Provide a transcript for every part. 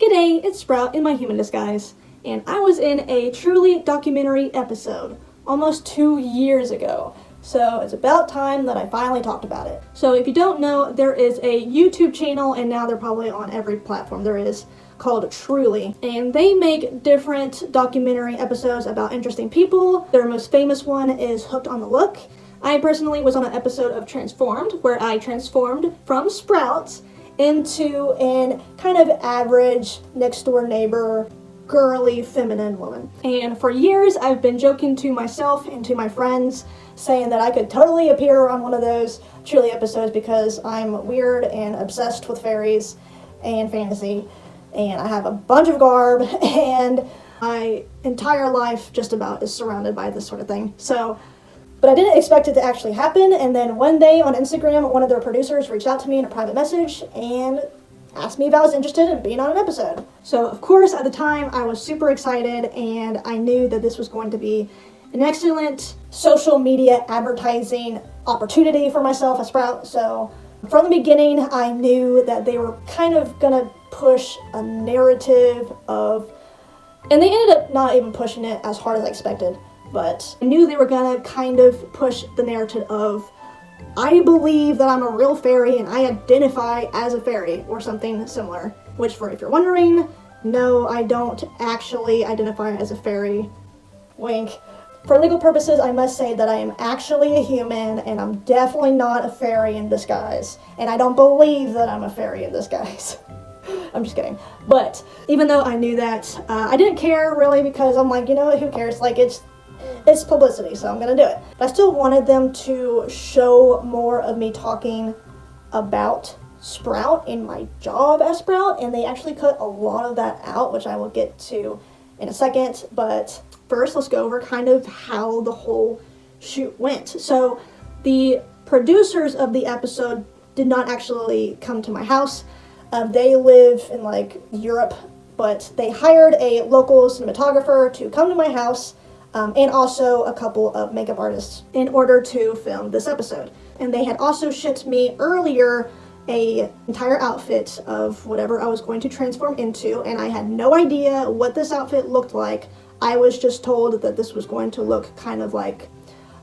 G'day, it's Sprout in my human disguise, and I was in a truly documentary episode almost 2 years ago, so it's about time that I finally talked about it. So if you don't know, there is a YouTube channel, and now they're probably on every platform there is, called Truly, and they make different documentary episodes about interesting people. Their most famous one is Hooked on the Look. I personally was on an episode of Transformed, where I transformed from Sprout into an kind of average next-door neighbor, girly, feminine woman. And for years, I've been joking to myself and to my friends, saying that I could totally appear on one of those Truly episodes because I'm weird and obsessed with fairies and fantasy, and I have a bunch of garb, and my entire life just about is surrounded by this sort of thing. But I didn't expect it to actually happen, and then one day on Instagram, one of their producers reached out to me in a private message and asked me if I was interested in being on an episode. So, of course, at the time, I was super excited, and I knew that this was going to be an excellent social media advertising opportunity for myself at Sprout. So, from the beginning, I knew that they were kind of gonna push a narrative of, and they ended up not even pushing it as hard as I expected, but I knew they were gonna kind of push the narrative of, I believe that I'm a real fairy and I identify as a fairy, or something similar. Which, for if you're wondering, no, I don't actually identify as a fairy. Wink. For legal purposes, I must say that I am actually a human, and I'm definitely not a fairy in disguise. And I don't believe that I'm a fairy in disguise. I'm just kidding. But even though I knew that, I didn't care really, because I'm like, you know what, who cares? Like, it's publicity, so I'm gonna do it. But I still wanted them to show more of me talking about Sprout and my job at Sprout, and they actually cut a lot of that out, which I will get to in a second. But first, let's go over kind of how the whole shoot went. So the producers of the episode did not actually come to my house. They live in like Europe, but they hired a local cinematographer to come to my house, and also a couple of makeup artists in order to film this episode. And they had also shipped me earlier an entire outfit of whatever I was going to transform into, and I had no idea what this outfit looked like. I was just told that this was going to look kind of like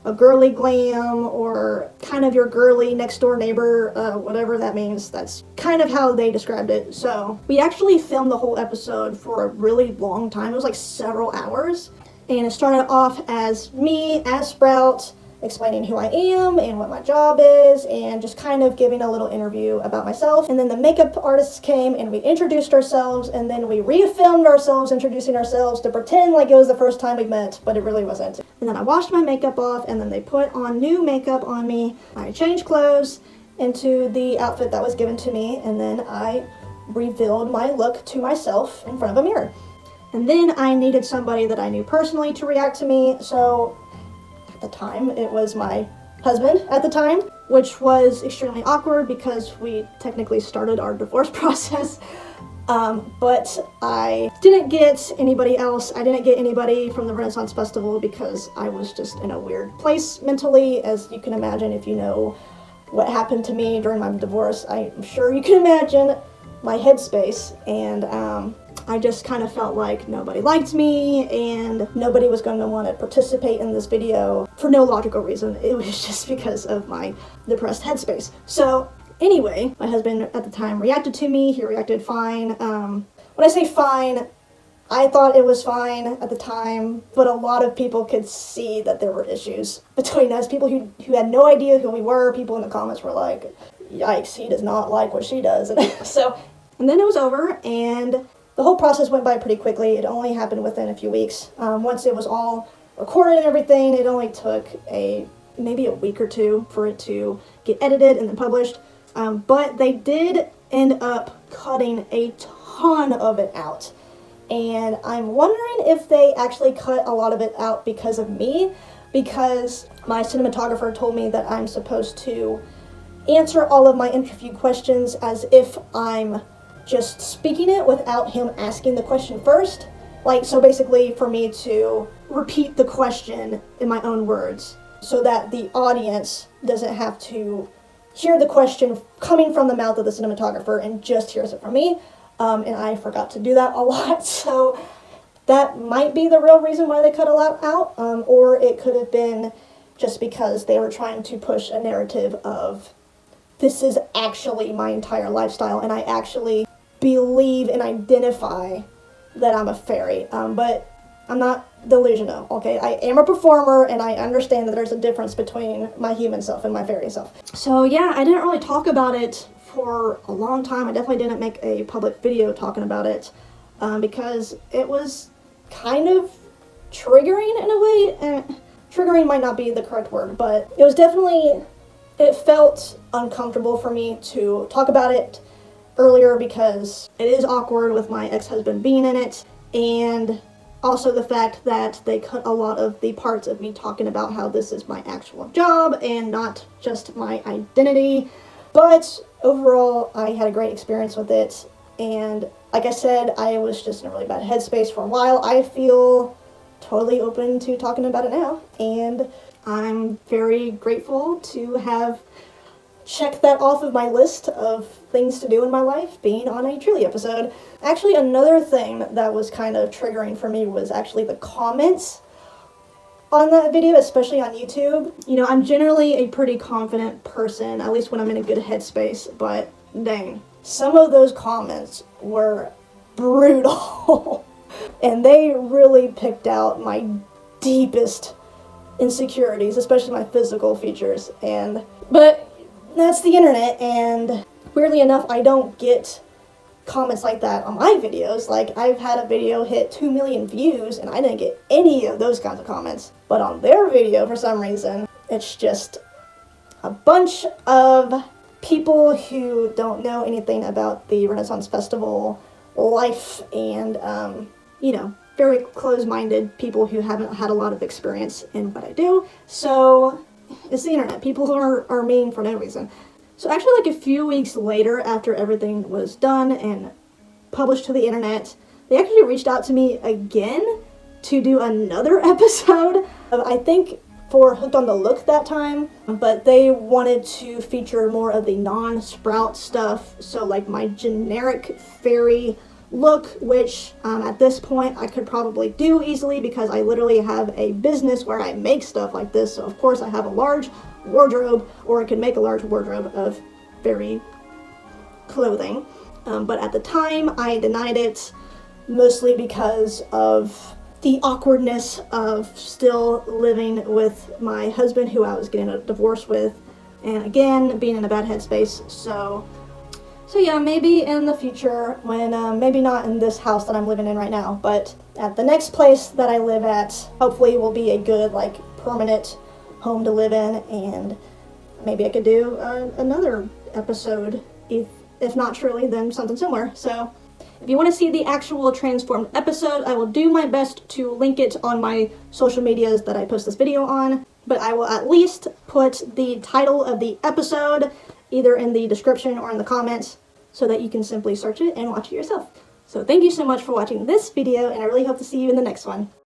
a girly glam, or kind of your girly next door neighbor, whatever that means. That's kind of how they described it. So we actually filmed the whole episode for a really long time. It was like several hours. And it started off as me, as Sprout, explaining who I am and what my job is, and just kind of giving a little interview about myself. And then the makeup artists came and we introduced ourselves, and then we refilmed ourselves introducing ourselves to pretend like it was the first time we met, but it really wasn't. And then I washed my makeup off, and then they put on new makeup on me. I changed clothes into the outfit that was given to me, and then I revealed my look to myself in front of a mirror. And then I needed somebody that I knew personally to react to me, so at the time it was my husband at the time, which was extremely awkward because we technically started our divorce process. But I didn't get anybody else. I didn't get anybody from the Renaissance Festival because I was just in a weird place mentally, as you can imagine if you know what happened to me during my divorce. I'm sure you can imagine my headspace, and I just kind of felt like nobody liked me and nobody was going to want to participate in this video for no logical reason. It was just because of my depressed headspace. So anyway, my husband at the time reacted to me. He reacted fine. When I say fine, I thought it was fine at the time, but a lot of people could see that there were issues between us. People who had no idea who we were. People in the comments were like, yikes, he does not like what she does. And then it was over, and the whole process went by pretty quickly. It only happened within a few weeks. Once it was all recorded and everything, it only took maybe a week or two for it to get edited and then published. But they did end up cutting a ton of it out. And I'm wondering if they actually cut a lot of it out because of me, because my cinematographer told me that I'm supposed to answer all of my interview questions as if I'm just speaking it without him asking the question first. Like, so basically for me to repeat the question in my own words so that the audience doesn't have to hear the question coming from the mouth of the cinematographer and just hears it from me. and I forgot to do that a lot, so that might be the real reason why they cut a lot out, or it could have been just because they were trying to push a narrative of this is actually my entire lifestyle and I actually believe and identify that I'm a fairy, but I'm not delusional, okay? I am a performer and I understand that there's a difference between my human self and my fairy self. So yeah, I didn't really talk about it for a long time. I definitely didn't make a public video talking about it because it was kind of triggering in a way. Triggering might not be the correct word, but it was definitely, it felt uncomfortable for me to talk about it earlier because it is awkward with my ex-husband being in it, and also the fact that they cut a lot of the parts of me talking about how this is my actual job and not just my identity. But overall, I had a great experience with it, and like I said, I was just in a really bad headspace for a while. I feel totally open to talking about it now, and I'm very grateful to have checked that off of my list of things to do in my life, being on a Truly episode. Actually, another thing that was kind of triggering for me was actually the comments on that video, especially on YouTube. You know, I'm generally a pretty confident person, at least when I'm in a good headspace, but dang, some of those comments were brutal. And they really picked out my deepest insecurities, especially my physical features. But that's the internet, and weirdly enough, I don't get comments like that on my videos. Like, I've had a video hit 2 million views, and I didn't get any of those kinds of comments. But on their video, for some reason, it's just a bunch of people who don't know anything about the Renaissance Festival life, and you know, very close-minded people who haven't had a lot of experience in what I do. So it's the internet. People are mean for no reason. So actually, like a few weeks later, after everything was done and published to the internet, they actually reached out to me again to do another episode. I think for Hooked on the Look that time, but they wanted to feature more of the non-Sprout stuff. So like my generic fairy look, which at this point I could probably do easily because I literally have a business where I make stuff like this, so of course I have a large wardrobe, or I could make a large wardrobe of fairy clothing, but at the time I denied it, mostly because of the awkwardness of still living with my husband, who I was getting a divorce with, and again being in a bad headspace. So yeah, maybe in the future, when maybe not in this house that I'm living in right now, but at the next place that I live at, hopefully will be a good, like, permanent home to live in, and maybe I could do another episode, if not Truly, then something similar. So if you want to see the actual transformed episode, I will do my best to link it on my social medias that I post this video on, but I will at least put the title of the episode either in the description or in the comments, so that you can simply search it and watch it yourself. So thank you so much for watching this video, and I really hope to see you in the next one.